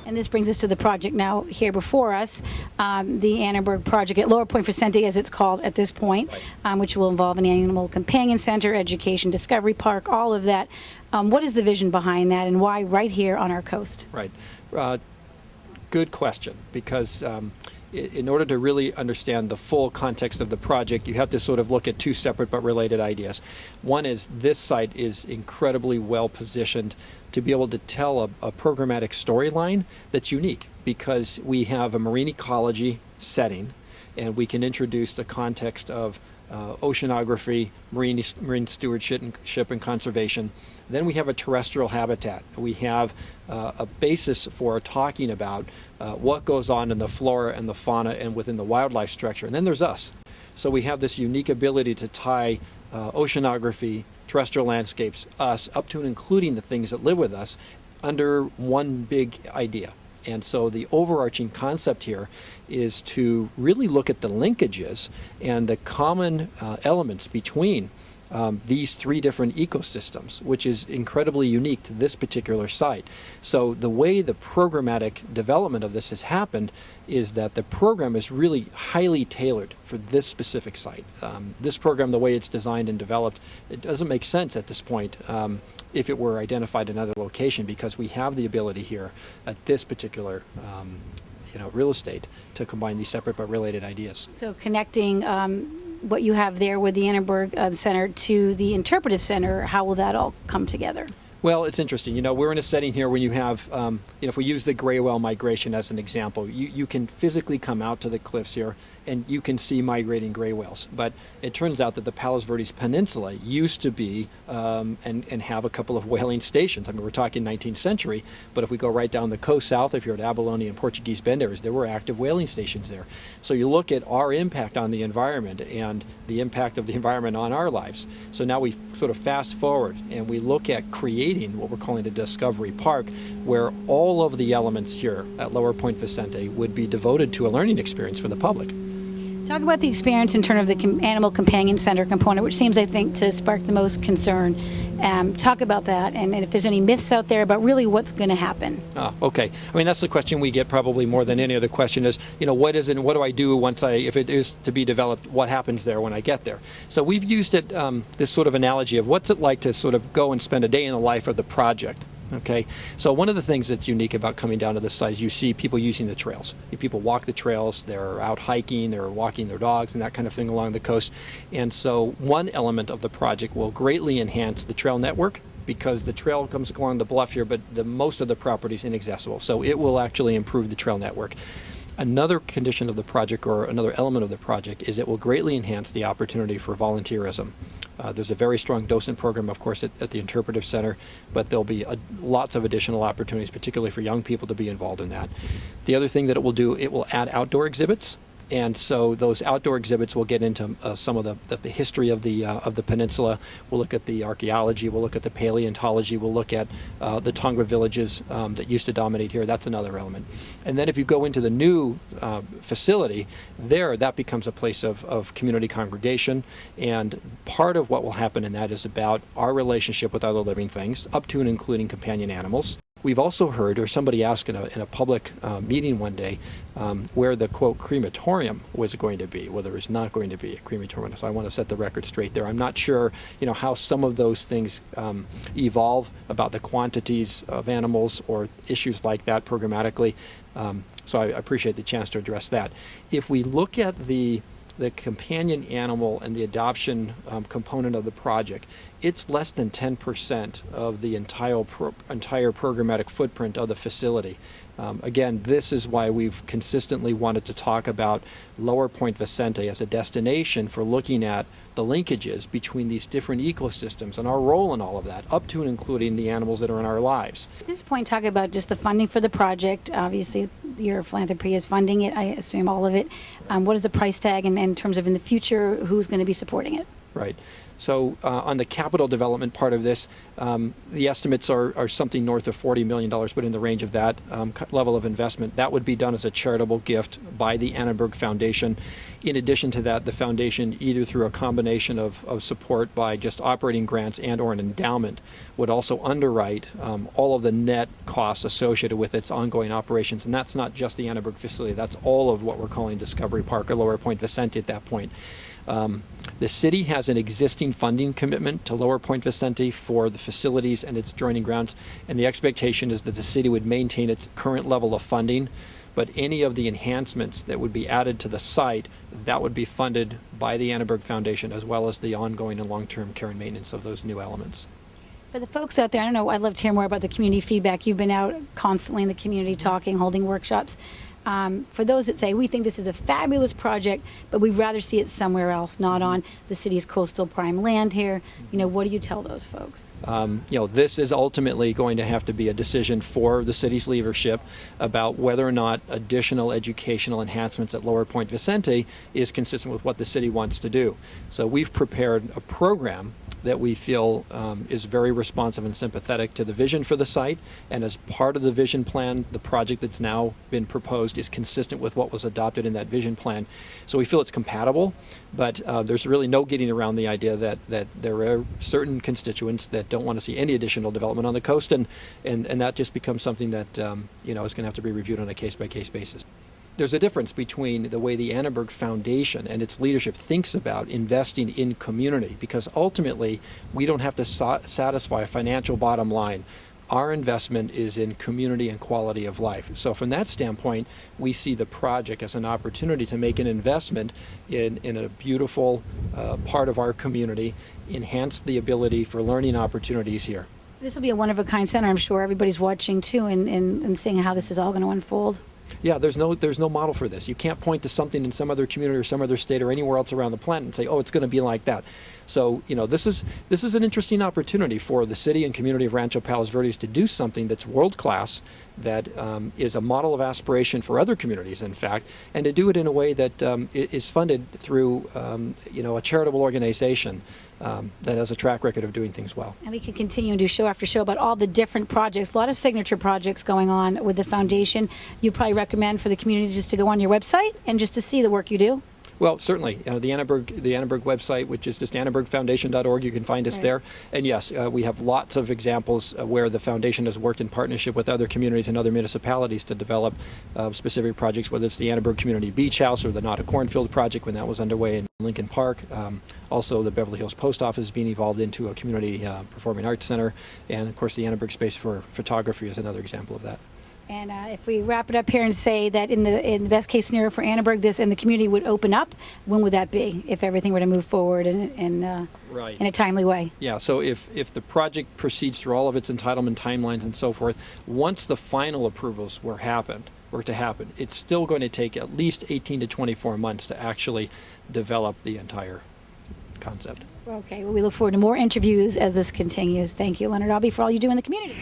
And this brings us to the project now here before us, the Annenberg project at Lower Point Vicente, as it's called at this point, which will involve an animal companion center, education, discovery park, all of that. What is the vision behind that, and why right here on our coast? Right. Good question, because in order to really understand the full context of the project, you have to sort of look at two separate but related ideas. One is this site is incredibly well positioned to be able to tell a programmatic storyline that's unique, because we have a marine ecology setting, and we can introduce the context of oceanography, marine stewardship and conservation. Then we have a terrestrial habitat. We have a basis for talking about what goes on in the flora and the fauna and within the wildlife structure. And then there's us. So we have this unique ability to tie oceanography, terrestrial landscapes, us, up to and including the things that live with us under one big idea. And so the overarching concept here is to really look at the linkages and the common elements between these three different ecosystems, which is incredibly unique to this particular site. So the way the programmatic development of this has happened is that the program is really highly tailored for this specific site. This program, the way it's designed and developed, it doesn't make sense at this point if it were identified in another location, because we have the ability here at this particular real estate to combine these separate but related ideas. So connecting what you have there with the Annenberg Center to the Interpretive Center, how will that all come together? Well, it's interesting. We're in a setting here when you have, if we use the gray whale migration as an example, you can physically come out to the cliffs here and you can see migrating gray whales. But it turns out that the Palos Verdes Peninsula used to be and have a couple of whaling stations. I mean, we're talking 19th century, but if we go right down the coast south, if you're at Abalone and Portuguese Bend areas, there were active whaling stations there. So you look at our impact on the environment and the impact of the environment on our lives. So now we sort of fast forward and we look at creating what we're calling a discovery park, where all of the elements here at Lower Point Vicente would be devoted to a learning experience for the public. Talk about the experience in terms of the Animal Companion Center component, which seems, I think, to spark the most concern. Talk about that, and if there's any myths out there about really what's going to happen. Okay. I mean, that's the question we get probably more than any other question is, what is it and what do I do if it is to be developed, what happens there when I get there? So we've used it, this sort of analogy of what's it like to sort of go and spend a day in the life of the project. Okay, so one of the things that's unique about coming down to this site is you see people using the trails. People walk the trails, they're out hiking, they're walking their dogs and that kind of thing along the coast. And so one element of the project will greatly enhance the trail network, because the trail comes along the bluff here, but most of the property is inaccessible. So it will actually improve the trail network. Another condition of the project, or another element of the project, is it will greatly enhance the opportunity for volunteerism. There's a very strong docent program, of course, at the Interpretive Center, but there'll be lots of additional opportunities, particularly for young people, to be involved in that. The other thing that it will do, it will add outdoor exhibits. And so those outdoor exhibits will get into some of the history of the peninsula. We'll look at the archaeology. We'll look at the paleontology. We'll look at the Tonga villages that used to dominate here. That's another element. And then if you go into the new facility, that becomes a place of community congregation. And part of what will happen in that is about our relationship with other living things, up to and including companion animals. We've also heard, or somebody asked in a public meeting one day, where the, quote, crematorium was going to be, whether it's not going to be a crematorium. So I want to set the record straight there. I'm not sure, how some of those things evolve about the quantities of animals or issues like that programmatically. So I appreciate the chance to address that. If we look at the companion animal and the adoption component of the project, it's less than 10% of the entire programmatic footprint of the facility. Again, this is why we've consistently wanted to talk about Lower Point Vicente as a destination for looking at the linkages between these different ecosystems and our role in all of that, up to and including the animals that are in our lives. At this point, talk about just the funding for the project. Obviously, your philanthropy is funding it, I assume all of it. What is the price tag, and in terms of in the future, who's going to be supporting it? Right. So on the capital development part of this, the estimates are something north of $40 million, but in the range of that level of investment. That would be done as a charitable gift by the Annenberg Foundation. In addition to that, the foundation, either through a combination of support by just operating grants and or an endowment, would also underwrite all of the net costs associated with its ongoing operations. And that's not just the Annenberg facility, that's all of what we're calling Discovery Park or Lower Point Vicente at that point. The city has an existing funding commitment to Lower Point Vicente for the facilities and its adjoining grounds, and the expectation is that the city would maintain its current level of funding, but any of the enhancements that would be added to the site, that would be funded by the Annenberg Foundation, as well as the ongoing and long-term care and maintenance of those new elements. For the folks out there, I don't know, I'd love to hear more about the community feedback. You've been out constantly in the community talking, holding workshops. For those that say, we think this is a fabulous project, but we'd rather see it somewhere else, not on the city's coastal prime land here, what do you tell those folks? This is ultimately going to have to be a decision for the city's leadership about whether or not additional educational enhancements at Lower Point Vicente is consistent with what the city wants to do. So we've prepared a program that we feel is very responsive and sympathetic to the vision for the site, and as part of the vision plan, the project that's now been proposed is consistent with what was adopted in that vision plan. So we feel it's compatible, but there's really no getting around the idea that there are certain constituents that don't want to see any additional development on the coast, and that just becomes something that is going to have to be reviewed on a case-by-case basis. There's a difference between the way the Annenberg Foundation and its leadership thinks about investing in community, because ultimately we don't have to satisfy a financial bottom line. Our investment is in community and quality of life. So from that standpoint, we see the project as an opportunity to make an investment in a beautiful part of our community, enhance the ability for learning opportunities here. This will be a one-of-a-kind center. I'm sure everybody's watching too and seeing how this is all going to unfold. Yeah, there's no model for this. You can't point to something in some other community or some other state or anywhere else around the planet and say, oh, it's going to be like that. So, this is an interesting opportunity for the city and community of Rancho Palos Verdes to do something that's world-class, that is a model of aspiration for other communities, in fact, and to do it in a way that is funded through, a charitable organization that has a track record of doing things well. And we can continue and do show after show about all the different projects, a lot of signature projects going on with the foundation. You'd probably recommend for the community just to go on your website and just to see the work you do? Well, certainly. The Annenberg website, which is just annenbergfoundation.org, you can find us there. And yes, we have lots of examples where the foundation has worked in partnership with other communities and other municipalities to develop specific projects, whether it's the Annenberg Community Beach House or the Not a Cornfield project when that was underway in Lincoln Park. Also, the Beverly Hills Post Office is being evolved into a community performing arts center. And, of course, the Annenberg Space for Photography is another example of that. And if we wrap it up here and say that in the best case scenario for Annenberg, this and the community would open up, when would that be if everything were to move forward in a timely way? Yeah, so if the project proceeds through all of its entitlement timelines and so forth, once the final approvals were to happen, it's still going to take at least 18 to 24 months to actually develop the entire concept. Okay, well, we look forward to more interviews as this continues. Thank you, Leonard Albee, for all you do in the community.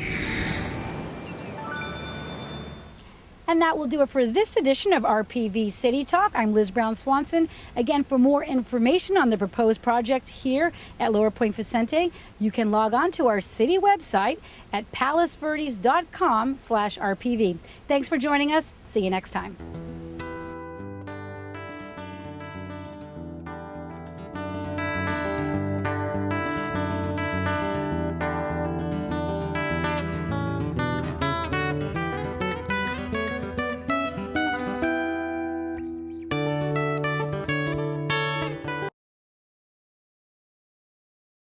And that will do it for this edition of RPV City Talk. I'm Liz Brown Swanson. Again, for more information on the proposed project here at Lower Point Vicente, you can log on to our city website at palosverdes.com/RPV. Thanks for joining us. See you next time.